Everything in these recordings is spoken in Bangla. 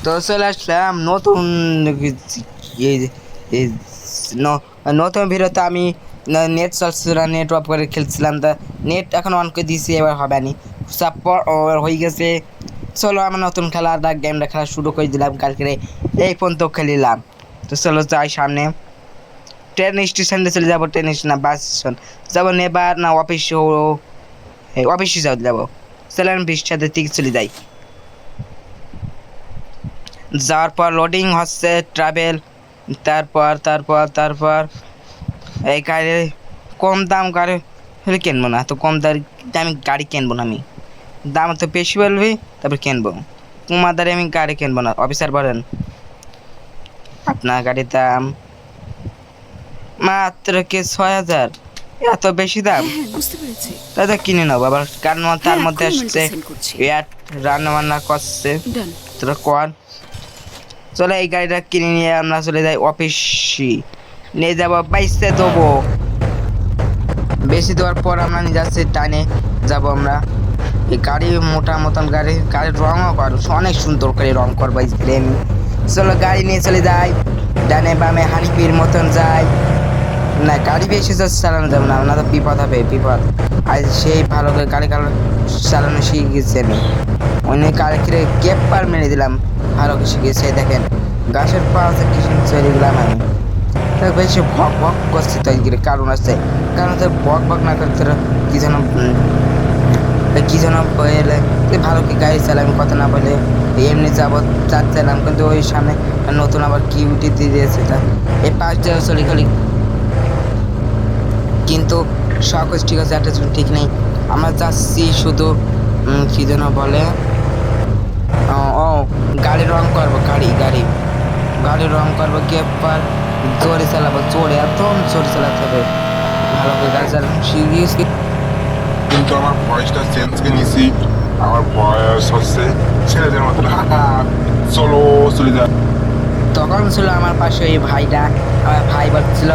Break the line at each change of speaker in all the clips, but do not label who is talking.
তো চলে আসলাম নতুন এই- এই নতুন ভিডিওতে। আমি নেট চলছিল না, নেট অফ করে খেলছিলাম, তা নেট এখন অন করে দিয়েছি, এবার হবে না সাপোর্ট হয়ে গেছে। চলো আমার নতুন খেলার গেমটা খেলা শুরু করে দিলাম কালকে, এই পর্যন্ত খেলিলাম। তো চলো যাই সামনে, ট্রেন স্টেশনে চলে যাবো, ট্রেন স্টেশন না বাস স্টেশন যাবো, নেবার না অফিসে, অফিসে যাবো। চলো আমি সাথে দিকে চলে যাই। যাওয়ার পর লোডিং হচ্ছে ট্রাভেল, তারপর তারপর তারপর এই গাড়ি কম দাম গাড়ি হলে কিনবো না, তো কম দামি গাড়ি কিনবো না আমি, দাম তো বেশি বলবি তারপর কিনবো, কমা দাঁড়িয়ে আমি গাড়ি কিনবো না। অফিসার বলেন আপনার গাড়ির দাম মাত্র কে 6,000, এত বেশি দাম?
বুঝতে পেরেছি।
তাই তো কিনে নেবো আবার, কারণ তার মধ্যে আসছে
সেন্ড করছি।
এয়ার রান্না বান্না করছে,
ডান।
তোরা কর। চলে এই গাড়িটা কিনে নিয়ে আমরা চলে যাই অফিসে, নিয়ে যাবো বাইসে দেবো, বেশি দেওয়ার পর আমরা নিয়ে যাচ্ছি টানে যাবো আমরা। এই গাড়ি মোটা মতন গাড়ির রঙও করো অনেক সুন্দর করে রং করবো আমি। চলো গাড়ি নিয়ে চলে যাই, ডানে বামে হানিপির মতন যাই। না গাড়ি বেশি চালানো যাবে না, তো বিপদ হবে, বিপদ। আর সেই ভালো করে গাড়ি চালানো শিখে গেছি আমি, অন্য গাড়ি কিনে কেপার মেরে দিলাম, ভালো করে শিখেছে। দেখেন গাছের পাশে কি চলে গেলাম আমি, তার বেশি ভক ভক করছে তো কারণ আছে, কারণ তোর ভক ভক না করে তোর কি যেন বলে ভালো কি গাড়ি চালাম কথা না বলে এমনি যাচ্ছিলাম, কিন্তু ওই সামনে নতুন আবার কি উঠে দিয়ে দিয়েছে, তা এই পাশ দিয়ে চলে খালি। কিন্তু সব ঠিক আছে, একটা ঠিক নেই, আমরা যাচ্ছি শুধু কি যেন বলে ও গাড়ি রং করবো, গাড়ি রং করবো, কেপার জোরে চালাবো, জোরে একদম জোরে চালাতে হবে, ভালো করে গাড়ি চালানো শিখিয়েছি।
কিন্তু আমার ভয়েসটা চেঞ্জ করে নিয়েছি, আমার ভয়েস হচ্ছে ছেলেদের মতন, চলো চলে যা।
তখন ছিল আমার পাশে ওই ভাইটা, আমার ভাই বলছিল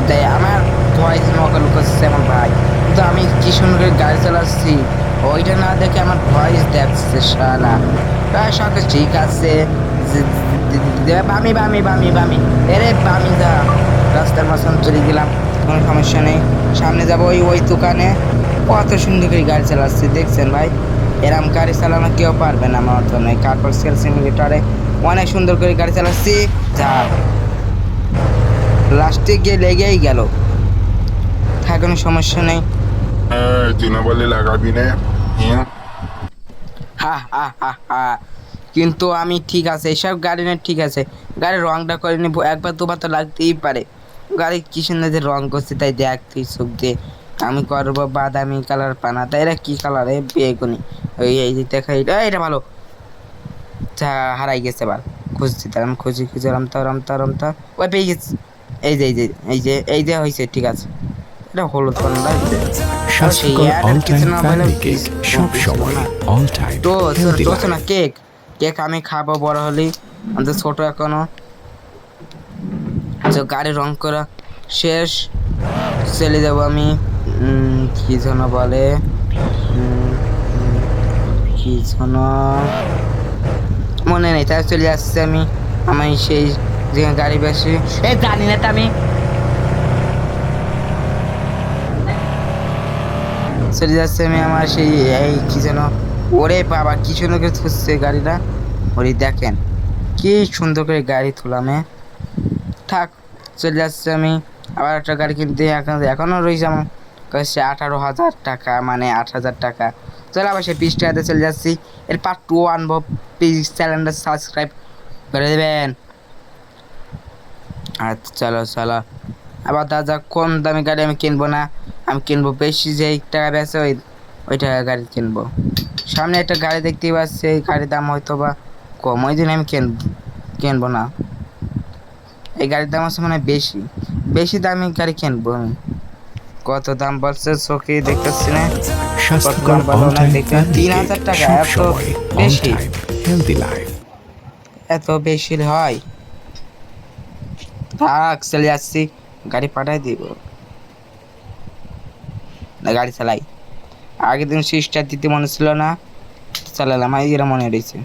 যে আমার ভয়েস নকল করছে আমার ভাই, কিন্তু আমি কি সুন্দর গাড়ি চালাচ্ছি, ওইটা না দেখে আমার ভয়েস দেখছে শালা। প্রায় সব ঠিক আছে, বামি বামি বামি বামি, এরে বামি যা, রাস্তার মাঝখানে চলে গেলাম, কোনো সমস্যা নেই। সামনে যাবো ওই দোকানে, কত সুন্দর করে গাড়ি চালাচ্ছি দেখছেন ভাই, এরম গাড়ি চালানো কেউ পারবে না আমার মতো নয়। কার্পল সেল সিমুলেটরে অনেক সুন্দর করে গাড়ি চালাচ্ছি, যা লাস্টে গিয়ে লেগেই গেল, কোনো সমস্যা নেই।
তুই না বললে লাগাবি না,
হা হা হা হা, কিন্তু আমি ঠিক আছে, এইসব গাড়ি না ঠিক আছে, গাড়ির রংটা করে নিবো, একবার দুবার তো লাগতেই পারে, গাড়ি কি সুন্দর যে রং করছে তাই দেখ তুই চোখ দিয়ে। আমি করবো বাদামি কালার পানা, তাই এরা কি কালার এ বেগুনি, ওই এই যে দেখাই এটা ভালো, যা হারাই গেছে এবার, খুঁজছি তার আমি খুঁজে রামতা ওই পেয়ে গেছি, এই যে এই যে এই যে এই যে হয়েছে, ঠিক আছে এটা হলুদ পান্ডা
স্বাস্থ্যকর অল টাইম ফ্যামিলি কেক সব সময় অল টাইম
তো
হেলদি
তো
লাইফ।
না কেক আমি খাবো বড় হলেই, আমি তো ছোট এখনো। তো গাড়ি রং করা শেষ, চলে যাবো আমি কি যেন বলে কি যেন মনে নেই, তাই চলে আসছে আমি সেই যেখানে গাড়ি বেশি এই জানি না, তা আমি চলে যাচ্ছে আমার সেই এই কি যেন, ওরে বাবা কি সুন্দর করে থুসছে গাড়িটা, ওরে দেখেন কি সুন্দর করে গাড়ি তুলামে, থাক চলে যাচ্ছে আমি আবার একটা গাড়ি কিনতে, এখনও রয়েছে আমার কাছে 18,000 টাকা, মানে 8,000 টাকা। চলো আবার সেই 20 টাকাতে চলে যাচ্ছি, এর পার্ট 2 আনবো, প্লিজ চ্যানেলটা সাবস্ক্রাইব করে দেবেন। আচ্ছা চলো আবার দাদা কম দামি গাড়ি আমি কিনবো না, আমি কিনবো বেশি যে টাকা বেছে ওই টাকা গাড়ি কিনবো। সামনে একটা গাড়ি দেখতেই পাচ্ছি, এই গাড়ির দাম হয়তো বা কম, ওই জন্য আমি কিনবো না, এই গাড়ির দাম আছে মানে বেশি দামি গাড়ি কিনবো আমি। কত দাম বলছে চোখে দেখতেছি না, কত
স্বাস্থ্যকর
দাম বলো
অল
না
টাইম
দেখতে,
ফ্যামিলি কেক
3,000 টাকা
সব
এত
সময় অল
বেশি,
টাইম হেলদি লাইফ।
এত বেশি হয়? থাক চলে যাচ্ছি, গাড়ি পাঠাই দিব না, গাড়ি চালাই, আগের দিন সিস্টার দিতে মনে ছিল না, চালালাম এরা মনে রয়েছে।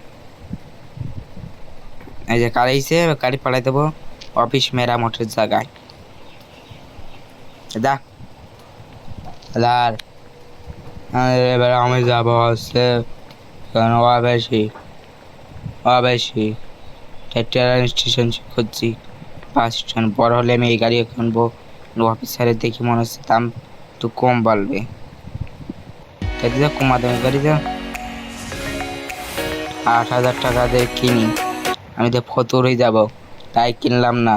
এই যে গাড়ি আইছে, গাড়ি পাঠাই দেবো অফিস মেরামতের জায়গায়। দা এবার আমি যাবো হচ্ছে কারণ অবেশি ট্রেন স্টেশন খুঁজছি। 5 স্টেশন বড় হলে আমি এই গাড়ি কিনবো। অফিসারের দেখি মনে হচ্ছে দাম একটু কম বলবে, গাড়িটা কমা দেবে। গাড়িটা 8,000 টাকা দিয়ে কিনি, আমি তো ফতুর হয়ে যাবো, তাই কিনলাম না।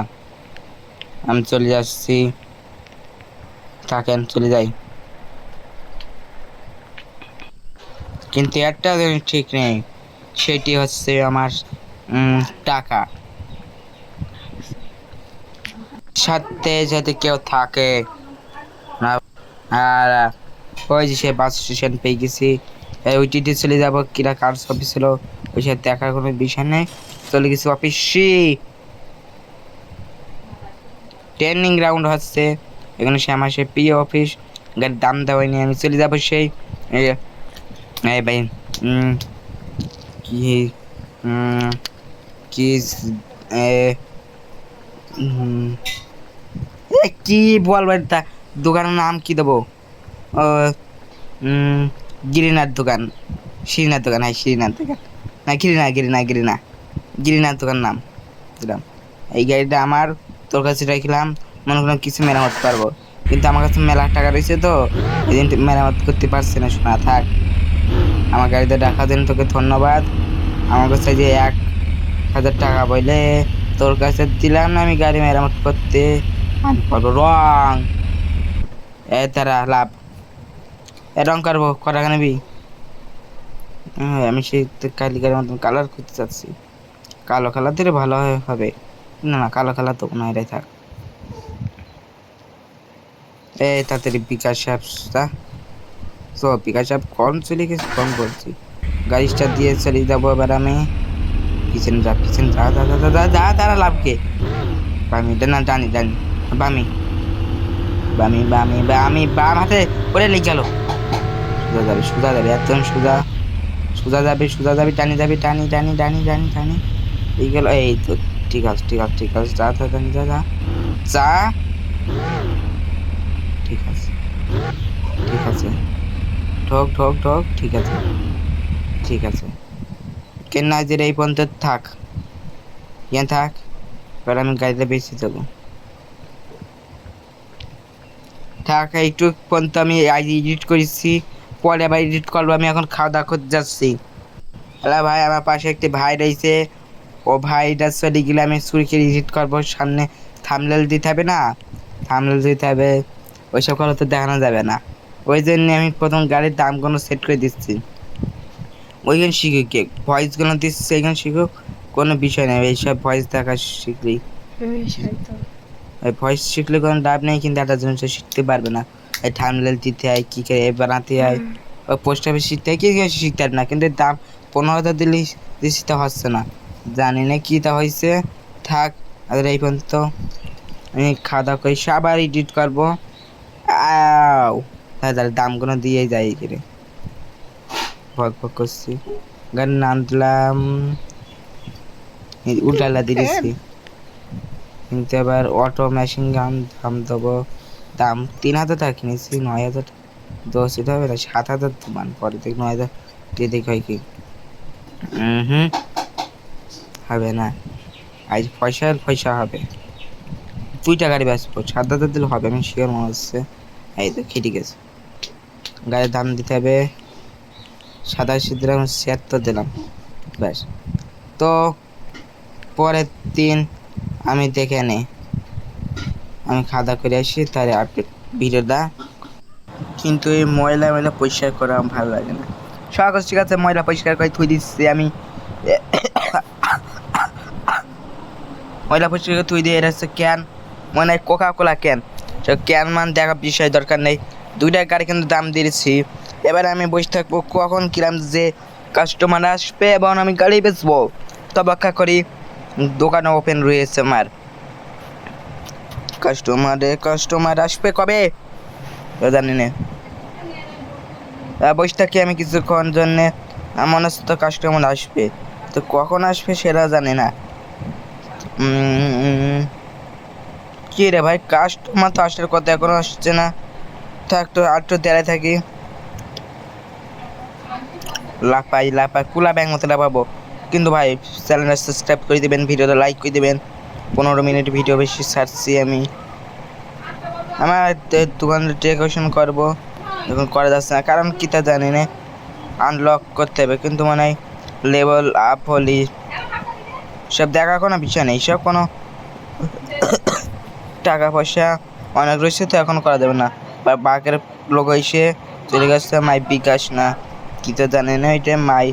আমি চলে যাচ্ছি, থাকেন চলে যাই। কিন্তু একটা জিনিস ঠিক নেই, সেটি হচ্ছে আমার টাকা। সাথে যদি কেউ থাকে না, আর ওই যে সে বাস স্টেশন পেয়ে গেছি, ওইটিতে চলে যাবো। কিরা কার অফিস ছিল ওই সাথে দেখার কোনো বিষয় নেই, চলে গেছি অফিসে। ট্রেনিং গ্রাউন্ড হচ্ছে এখানে, সে আমার সে প্রিয় অফিস। গাড়ির দাম দেওয়াইনি, আমি চলে যাবো সেই এই ভাই কি কি কি বলবো, দোকানের নাম কি দেবো? গিরিনার দোকান, শিরিনার দোকান। হ্যাঁ শিরিনার দোকান, না গিরিনার দোকান নাম দিলাম। এই গাড়িটা আমার, তোর কাছে রাখলাম, মনে করলাম কিছু মেরামত পারবো, কিন্তু আমার কাছে মেলা টাকা রয়েছে তো এই দিন মেরামত করতে পারছি না। শোনা থাক, আমার গাড়িতে রাখার জন্য তোকে ধন্যবাদ। আমার কাছে যে 1,000 টাকা বলে তোর কাছে দিলাম না আমি গাড়ি মেরামত করতে, আমি করবো রং। তারা লাভ রং করবো, কটা নেবি? আমি সেই কালিকার মতন কালার করতে চাচ্ছি। কালো কালার দিলে ভালো হবে। না কালো কালার তো কোনো এরাই থাক। এই তাড়াতাড়ি বিকাশ সাহেবটা তো, বিকাশ সাহেব কম চলে গেছে, কম বলছি। গাড়িটা দিয়ে চলে যাবো এবার আমি। পিছনে যা দাঁড়া লাভকে বামি না, জানি বামি বাম হাতে করে লিখ গেল। সোজা যাবে একদম সোজা যাবে টানি এই গেল। এই তো ঠিক আছে যা ঠিক আছে ঠক ঠিক আছে কেন না যে এই পর্যন্ত থাক, এবার আমি গাড়িটা বেশি দেবো। থাক একটু পর্যন্ত আমি আজ এডিট করেছি, পরে আবার এডিট করবো। আমি এখন খাওয়া দাওয়া করতে যাচ্ছি। হ্যালো ভাই, আমার পাশে একটি ভাই রয়েছে, ও ভাইটা চলে গেলে আমি সুরকে এডিট করবো। সামনে থাম্বনেল দিতে হবে, ওইসব কথা তো দেখানো যাবে না। ওই জন্য আমি প্রথম গাড়ির দামগুলো সেট করে দিচ্ছি। ওইখানে শিখুক, কে ভয়েসগুলো দিচ্ছে এইখানে শিখুক, কোনো বিষয় নেই। এইসব ভয়েস দেখা শিখলেই, ওই ভয়েস শিখলে কোনো লাভ নেই, কিন্তু একটা জিনিস শিখতে পারবে না। এই থাম্বনেল দিতে হয়, কী করে বানাতে হয়, ওই পোস্ট অফিস শিখতে হয়, কিছু শিখতে পারবে না। কিন্তু দাম 15,000 দিলে দিতে হচ্ছে না, জানি না কী তা হয়েছে। থাক আর এই পর্যন্ত আমি খাওয়া দাওয়া করি, আবার এডিট করবো। তাহলে দামগুলো দিয়ে যাই করে ভগ করছি। গাড়ির নাম দিলাম উল্টালা দিয়েছি, কিন্তু এবার অটো মেশিন গান দাম দেবো। দাম 3,000 টাকা কিনেছি, 9,000 10 দিতে হবে না, 7,000 মান পরে দেখ 9,000 দিয়ে দেখি হয় কি। হবে না, আজ পয়সা হবে। 2টা গাড়ি বেচবো, 7,000 দিলে হবে, আমি শিওর মনে হচ্ছে। এই তো ঠিক আছে, গাড়ির দাম দিতে হবে 87 দিলাম, 76 দিলাম, ব্যাস। তো পরের দিন আমি দেখে নিই, আমি খাওয়া করে আসি, তার আপডেট ভিডিওটা। কিন্তু এই ময়লা পরিষ্কার করা আমার ভালো লাগে না। সকাল ঠিক আছে, ময়লা পরিষ্কার করে থুই দিচ্ছি আমি, ময়লা পরিষ্কার করে থুই দিয়ে। এটা হচ্ছে ক্যান, মনে হয় কোকা-কোলা ক্যান। ক্যান মান দেখা বিষয় দরকার নেই, 2টা গাড়ি কিন্তু দাম দিয়েছি। এবার আমি বসে থাকবো কখন কিরাম যে কাস্টমার আসবে এবং আমি গাড়ি বেচবো, তো অপেক্ষা করি। দোকান ওপেন রয়েছে আমার, কাস্টমার আসবে কবে জানি না। বসে থাকি আমি কিছুক্ষণ জন্যে, মনে হচ্ছে তো কাস্টমার আসবে, তো কখন আসবে সেটা জানি না। কি রে ভাই, কাস্টমার তো আসার কথা এখনো আসছে না। থাক তো, আর একটু দাঁড়ায় থাকি। লাফাই কুলা ব্যাং মতো লাফাবো। কিন্তু ভাই চ্যানেলটা সাবস্ক্রাইব করে দিবেন, ভিডিওটা লাইক করে দিবেন। 15 মিনিট ভিডিও বেশি ছাড়ছি আমি। আমার দোকানটা ডেকোরেশন করবো, এখন করা যাচ্ছে না কারণ কি তা জানি না, আনলক করতে হবে। কিন্তু মানে হয় লেভেল আপ হলি সব দেখা কোনো বিষয় নেই, সব কোনো টাকা পয়সা অনেক রয়েছে তো এখন করা যাবে না। বা বাঘের লোক এসে চলে গেছে মাই বিকাশ না কি তো জানে না, ওইটা মাই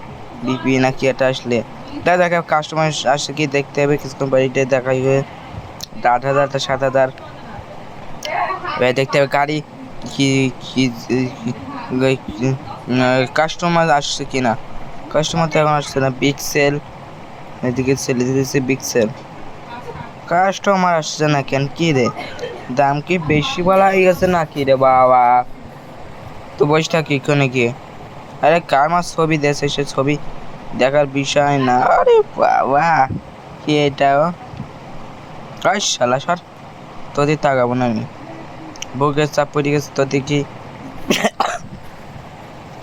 বিপি না কি এটা আসলে দেখা কাস্টমার আসে কি দেখতে হবে। কিছুক্ষণ বাড়িতে দেখা হয়ে 8,000 7,000 দেখতে হবে গাড়ি কি কি কাস্টমার আসছে কিনা। কাস্টমার তো এখন আসছে না। পিক্সেল এদিকে ছেলে দিতেছে, পিক্সেল কাস্টমার আসছে না কেন, কি রে দাম কি বেশি বলা হয়ে গেছে নাকি রে বাবা? তো বসটা কি কোনে কি? আরে কার মাস ছবি দেশে, সে ছবি দেখার বিষয় না। আরে বাবা কি এটা? আই শালা সর, তোদের তাকাবো না আমি। বুকের চাপ পড়ে গেছে তো দেখি।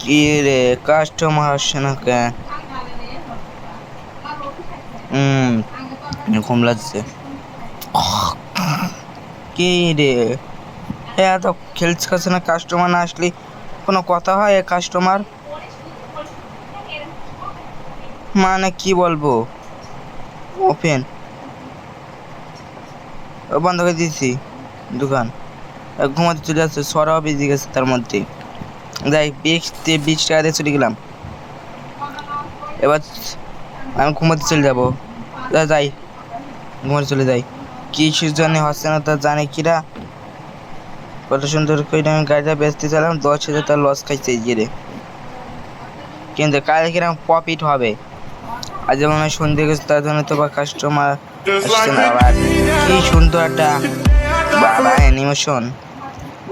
কি রে কাস্টমার আসছে না কেন? ঘুম লাগছে। কি রে এত খেলছে না? কাস্টমার না আসলে কোনো কথা হয়? কাস্টমার মানে কি বলবো? ওপেন বন্ধ করে দিয়েছি দোকান, ঘুমাতে চলে যাচ্ছে, সরাও বেজে গেছে তার মধ্যে। যাই 20 টাকা দিয়ে চলে গেলাম। এবার আমি ঘুমাতে চলে যাবো। যাই ঘুমাতে চলে যাই। কিসের জন্য হচ্ছে না তা জানে কিরা। কত সুন্দর করে আমি গাড়িটা বেচতে চাইলাম, 10,000 তার লস খাইছে গিয়ে। কিন্তু কালকে কিরকম প্রফিট হবে আজ মনে হয় সন্ধ্যে গেছে, তার জন্য তো বা কাস্টমার আসছে না। আবার কি সুন্দর একটা বাবা অ্যানিমেশন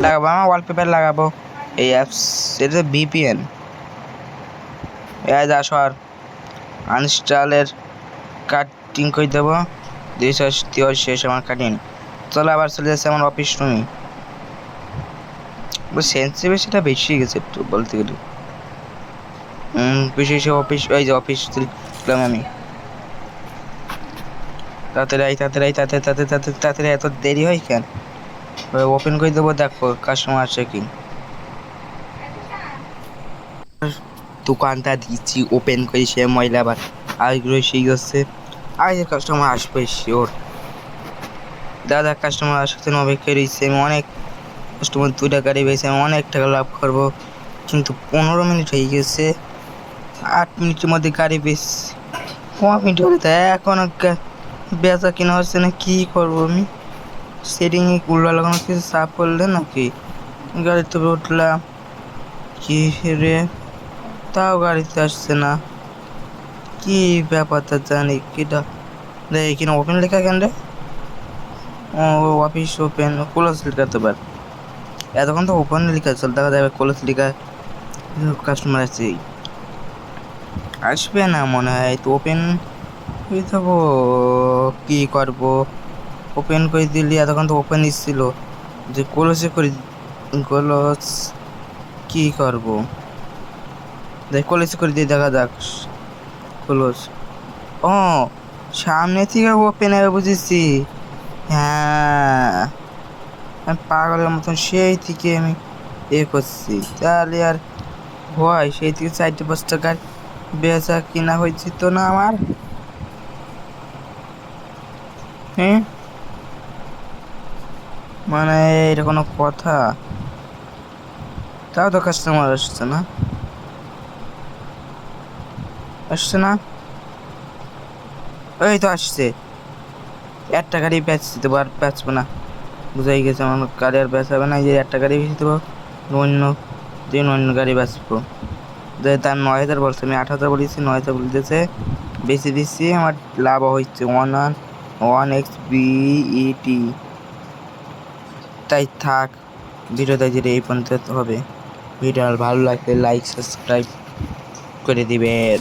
লাগাবো, আমার ওয়ালপেপার লাগাবো এই অ্যাপস। এটা ভিপিএন এই আসর আনইনস্টলের কাটিং করে দেবো। 283 শেষ আমার কাটিং। চলো আবার চলে যাচ্ছে আমার অফিস রুমে। সেন্সিটিভিটিটা বেশি গেছে একটু বলতে গেলে। বিশেষ অফিস, ওই যে অফিস দিলাম আমি। তাড়াতাড়ি এত দেরি হয় কেন? ওপেন করে দেবো, দেখো কাস্টমার আছে কি। দোকানটা দিচ্ছি ওপেন করে, সে ময়লা আবার আগ্রহী সেই যাচ্ছে। আর যে কাস্টমার আসবে শিওর। দাদা কাস্টমার আসার জন্য অপেক্ষা রয়েছে আমি। অনেক কাস্টমার 2টা গাড়ি পেয়েছে, আমি অনেক টাকা লাভ করবো। কিন্তু 15 মিনিট হয়ে গেছে, 8 মিনিটের মধ্যে গাড়ি বেশ 5 মিনিট হলে তাই এখন বেচা কিনা হচ্ছে না। কি করবো আমি? সেটিংয়ে উল্লা লাগানো কিছু চাপ করলে নাকি? গাড়িতে উঠলাম, কি রে তাও গাড়িতে আসছে না, কি ব্যাপারটা জানি কিটা। এখানে ওপেন লেখা কেন রে? ও অফিস ওপেন, ক্লোজ লেখা তো বার। এতক্ষণ তো ওপেন লেখা চল, দেখা যাবে ক্লোজ লেখা। কাস্টমার আসছে, আসবে না মনে হয় তো। ওপেন করে দেবো, কি করবো? ওপেন করে দিলি, এতক্ষণ তো ওপেন ছিল যে ক্লোজে করে। ক্লোজ কি করবো? দেখ ক্লোজ করে দিয়ে দেখা যাক। ক্লোজ, ও সামনে থেকে ওপেন হবে, বুঝেছি। হ্যাঁ আমি পাগলের মতন সেই থেকে আমি করছি, তাহলে আর হয় সেই থেকে 4-5টা গাড়ি বেচা কিনা হয়েছে তো না আমার। হ্যাঁ মানে এটা কোনো কথা? তাও তো কাস্টমার আসছে না, আসছে না। এই তো আসছে, একটা গাড়ি বেচতে দেবো, আর বেচবো না। বুঝাই গেছে আমার গাড়ি আর বেচাবে না। যে একটা গাড়ি বেচে দেবো, অন্য দিন অন্য গাড়ি বেচবো। দাম 9,000 বলছে, আমি 8,000 বলেছি, 9,000 বলতেছে। বেশি দিচ্ছি, আমার লাভ হচ্ছে 1XBET। তাই থাক, ভিডিওটা যেটা এই পর্যন্ত হবে। ভিডিও ভালো লাগলে লাইক সাবস্ক্রাইব করে দিবেন।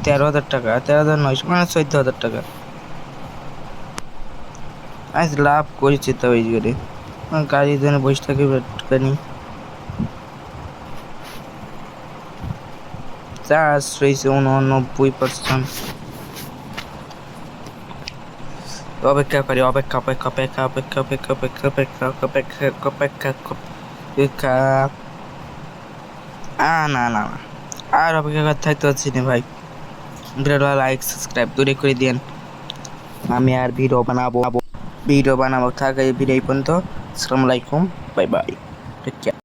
13,000 টাকা, 13,900 মানে 14,000 টাকা। আজ লাভ করেছি তো ওই করে গাড়ি জন্য বসে থাকি একটুখানি চার্জ রয়েছে 89%। অপেক্ষা করি অপেক্ষা অপেক্ষা অপেক্ষা অপেক্ষা অপেক্ষা অপেক্ষা অপেক্ষা অপেক্ষা অপেক্ষা অপেক্ষা না না না আর অপেক্ষা করতে থাকতে পারছি না ভাই। ভিডিওটা লাইক সাবস্ক্রাইব দূরে করে দিন। আমি আর ভিডিও বানাবো থাকা এই ভিডিও পর্যন্ত। আসসালামু আলাইকুম, বাই বাই, টেক কেয়ার।